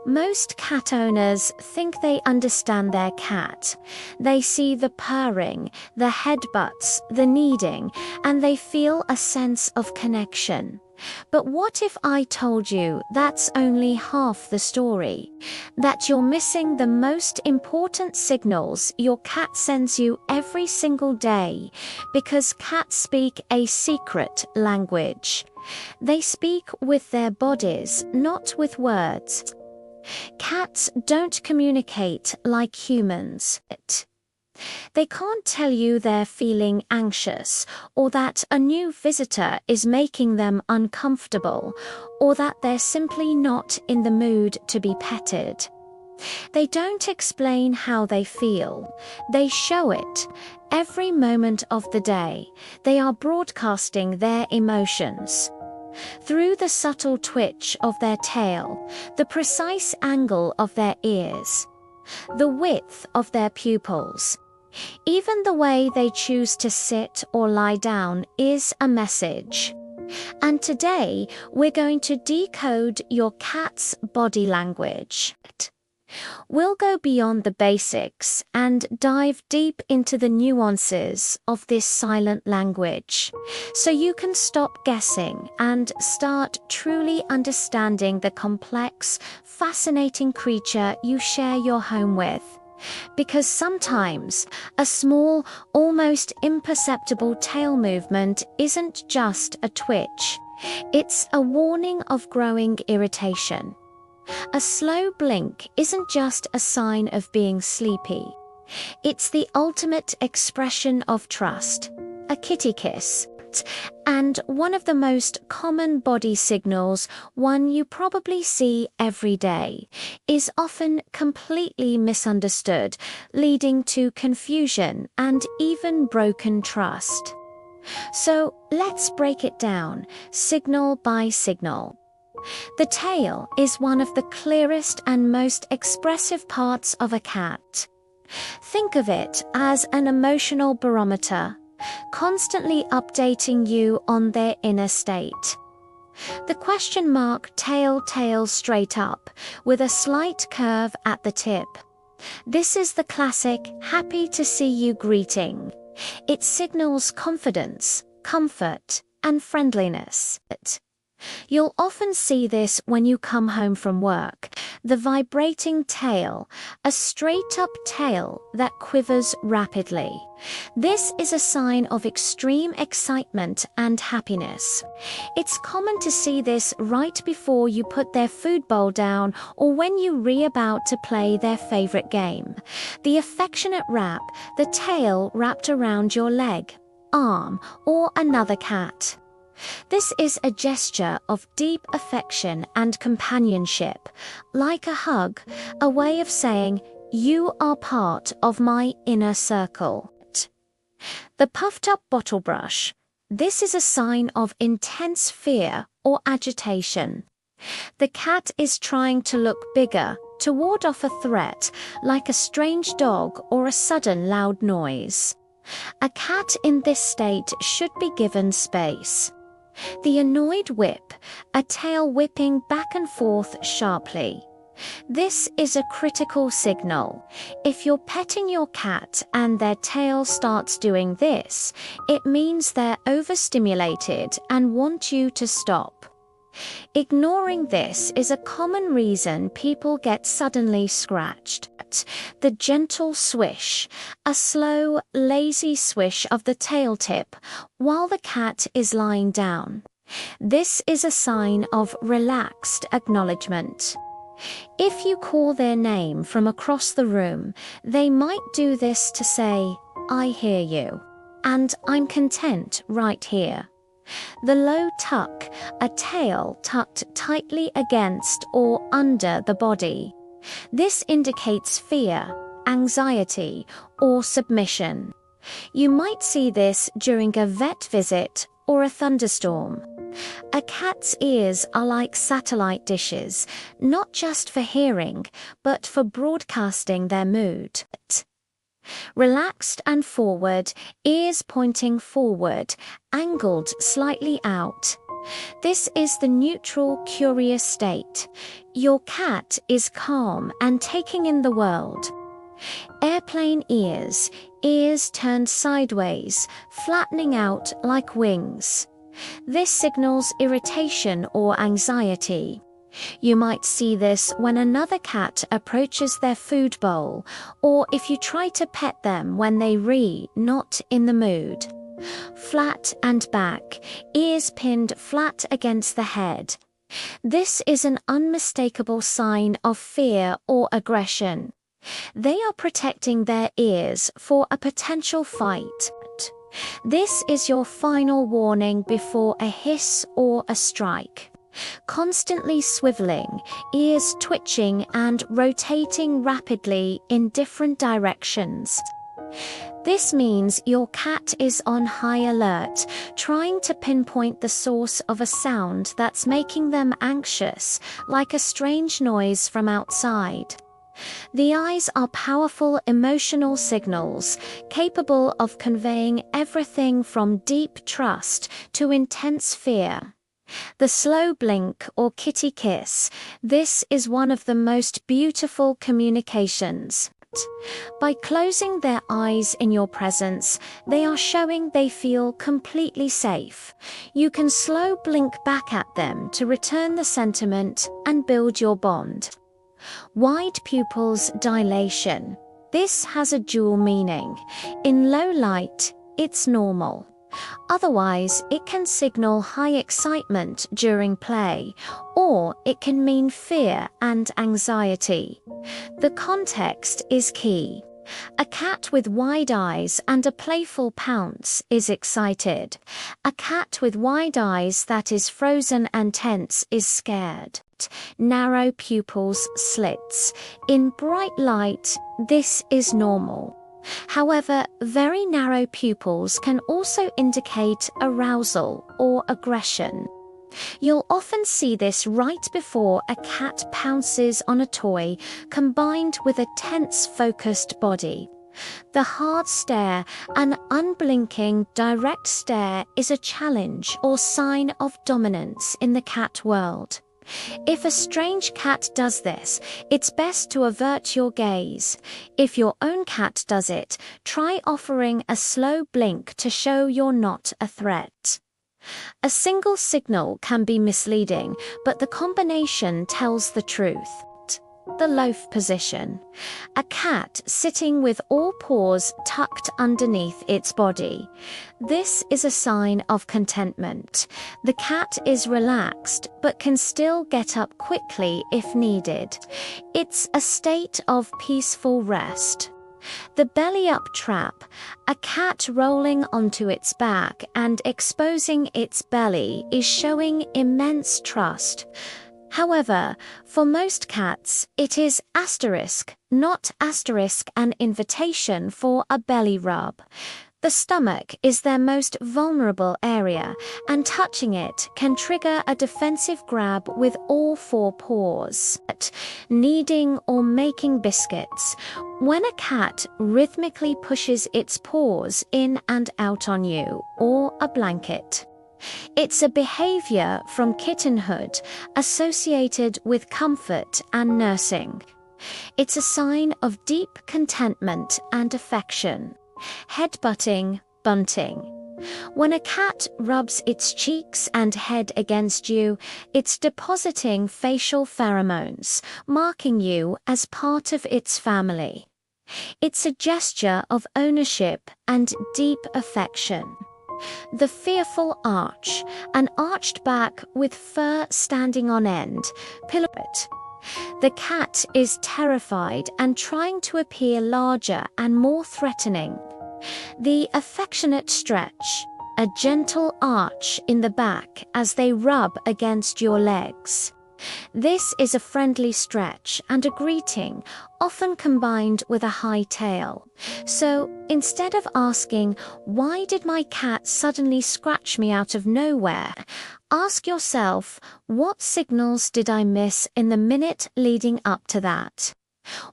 Most cat owners think they understand their cat. They see the purring, the headbutts, the kneading, and they feel a sense of connection. But what if I told you that's only half the story? That you're missing the most important signals your cat sends you every single day, because cats speak a secret language. They speak with their bodies, not with words. Cats don't communicate like humans. They can't tell you they're feeling anxious, or that a new visitor is making them uncomfortable, or that they're simply not in the mood to be petted. They don't explain how they feel. They show it. Every moment of the day, they are broadcasting their emotions. Through the subtle twitch of their tail, the precise angle of their ears, the width of their pupils. Even the way they choose to sit or lie down is a message. And today, we're going to decode your cat's body language. We'll go beyond the basics and dive deep into the nuances of this silent language, so you can stop guessing and start truly understanding the complex, fascinating creature you share your home with. Because sometimes a small, almost imperceptible tail movement isn't just a twitch. It's a warning of growing irritation. A slow blink isn't just a sign of being sleepy. It's the ultimate expression of trust, a kitty kiss. And one of the most common body signals, one you probably see every day, is often completely misunderstood, leading to confusion and even broken trust. So let's break it down, signal by signal. The tail is one of the clearest and most expressive parts of a cat. Think of it as an emotional barometer, constantly updating you on their inner state. The question mark tail tails straight up, with a slight curve at the tip. This is the classic happy to see you greeting. It signals confidence, comfort, and friendliness. You'll often see this when you come home from work. The vibrating tail, a straight-up tail that quivers rapidly. This is a sign of extreme excitement and happiness. It's common to see this right before you put their food bowl down or when you re-about to play their favorite game. The affectionate wrap, the tail wrapped around your leg, arm, or another cat. This is a gesture of deep affection and companionship, like a hug, a way of saying, "You are part of my inner circle." The puffed-up bottle brush. This is a sign of intense fear or agitation. The cat is trying to look bigger, to ward off a threat, like a strange dog or a sudden loud noise. A cat in this state should be given space. The annoyed whip, a tail whipping back and forth sharply. This is a critical signal. If you're petting your cat and their tail starts doing this, it means they're overstimulated and want you to stop. Ignoring this is a common reason people get suddenly scratched. The gentle swish, a slow, lazy swish of the tail tip while the cat is lying down. This is a sign of relaxed acknowledgement. If you call their name from across the room, they might do this to say, "I hear you," and "I'm content right here." The low tuck, a tail tucked tightly against or under the body. This indicates fear, anxiety, or submission. You might see this during a vet visit or a thunderstorm. A cat's ears are like satellite dishes, not just for hearing, but for broadcasting their mood. Relaxed and forward, ears pointing forward, angled slightly out. This is the neutral, curious state. Your cat is calm and taking in the world. Airplane ears, ears turned sideways, flattening out like wings. This signals irritation or anxiety. You might see this when another cat approaches their food bowl, or if you try to pet them when they not in the mood. Flat and back, ears pinned flat against the head. This is an unmistakable sign of fear or aggression. They are protecting their ears for a potential fight. This is your final warning before a hiss or a strike. Constantly swiveling, ears twitching and rotating rapidly in different directions. This means your cat is on high alert, trying to pinpoint the source of a sound that's making them anxious, like a strange noise from outside. The eyes are powerful emotional signals, capable of conveying everything from deep trust to intense fear. The slow blink or kitty kiss, this is one of the most beautiful communications. By closing their eyes in your presence, they are showing they feel completely safe. You can slow blink back at them to return the sentiment and build your bond. Wide pupils dilation. This has a dual meaning. In low light, it's normal. Otherwise, it can signal high excitement during play, or it can mean fear and anxiety. The context is key. A cat with wide eyes and a playful pounce is excited. A cat with wide eyes that is frozen and tense is scared. Narrow pupils, slits. In bright light, this is normal. However, very narrow pupils can also indicate arousal or aggression. You'll often see this right before a cat pounces on a toy, combined with a tense, focused body. The hard stare, an unblinking, direct stare, is a challenge or sign of dominance in the cat world. If a strange cat does this, it's best to avert your gaze. If your own cat does it, try offering a slow blink to show you're not a threat. A single signal can be misleading, but the combination tells the truth. The loaf position. A cat sitting with all paws tucked underneath its body. This is a sign of contentment. The cat is relaxed but can still get up quickly if needed. It's a state of peaceful rest. The belly-up trap. A cat rolling onto its back and exposing its belly is showing immense trust. However, for most cats, it is not an invitation for a belly rub. The stomach is their most vulnerable area, and touching it can trigger a defensive grab with all four paws. Kneading or making biscuits. When a cat rhythmically pushes its paws in and out on you or a blanket. It's a behavior from kittenhood associated with comfort and nursing. It's a sign of deep contentment and affection. Headbutting, bunting. When a cat rubs its cheeks and head against you, it's depositing facial pheromones, marking you as part of its family. It's a gesture of ownership and deep affection. The fearful arch, an arched back with fur standing on end, pillowed. The cat is terrified and trying to appear larger and more threatening. The affectionate stretch, a gentle arch in the back as they rub against your legs. This is a friendly stretch and a greeting, often combined with a high tail. So, instead of asking, "Why did my cat suddenly scratch me out of nowhere?" ask yourself, "What signals did I miss in the minute leading up to that?"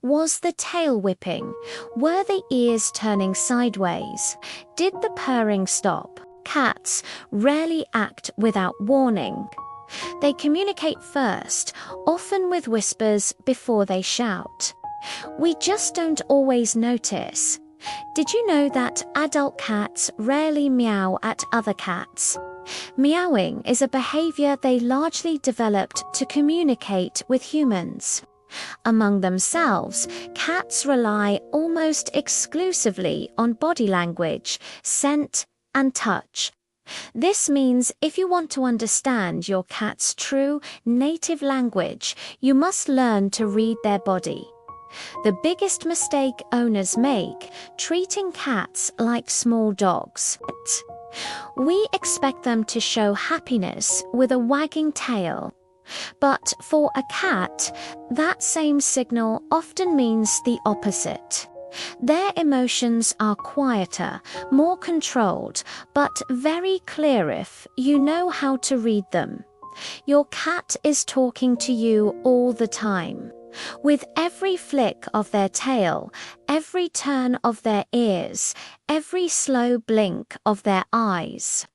Was the tail whipping? Were the ears turning sideways? Did the purring stop? Cats rarely act without warning. They communicate first, often with whispers before they shout. We just don't always notice. Did you know that adult cats rarely meow at other cats? Meowing is a behavior they largely developed to communicate with humans. Among themselves, cats rely almost exclusively on body language, scent, and touch. This means if you want to understand your cat's true native language, you must learn to read their body. The biggest mistake owners make: treating cats like small dogs. We expect them to show happiness with a wagging tail. But for a cat, that same signal often means the opposite. Their emotions are quieter, more controlled, but very clear if you know how to read them. Your cat is talking to you all the time. With every flick of their tail, every turn of their ears, every slow blink of their eyes.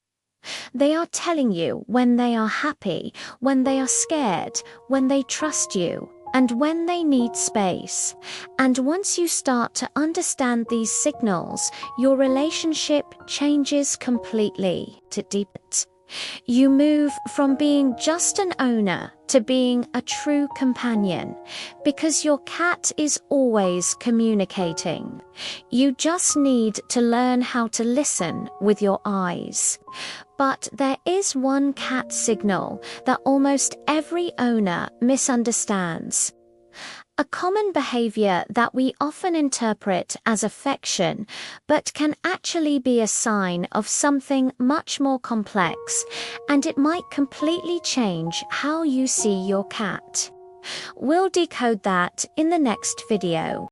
They are telling you when they are happy, when they are scared, when they trust you, and when they need space. And once you start to understand these signals, your relationship changes completely. To deepen. You move from being just an owner to being a true companion, because your cat is always communicating. You just need to learn how to listen with your eyes. But there is one cat signal that almost every owner misunderstands. A common behavior that we often interpret as affection, but can actually be a sign of something much more complex, and it might completely change how you see your cat. We'll decode that in the next video.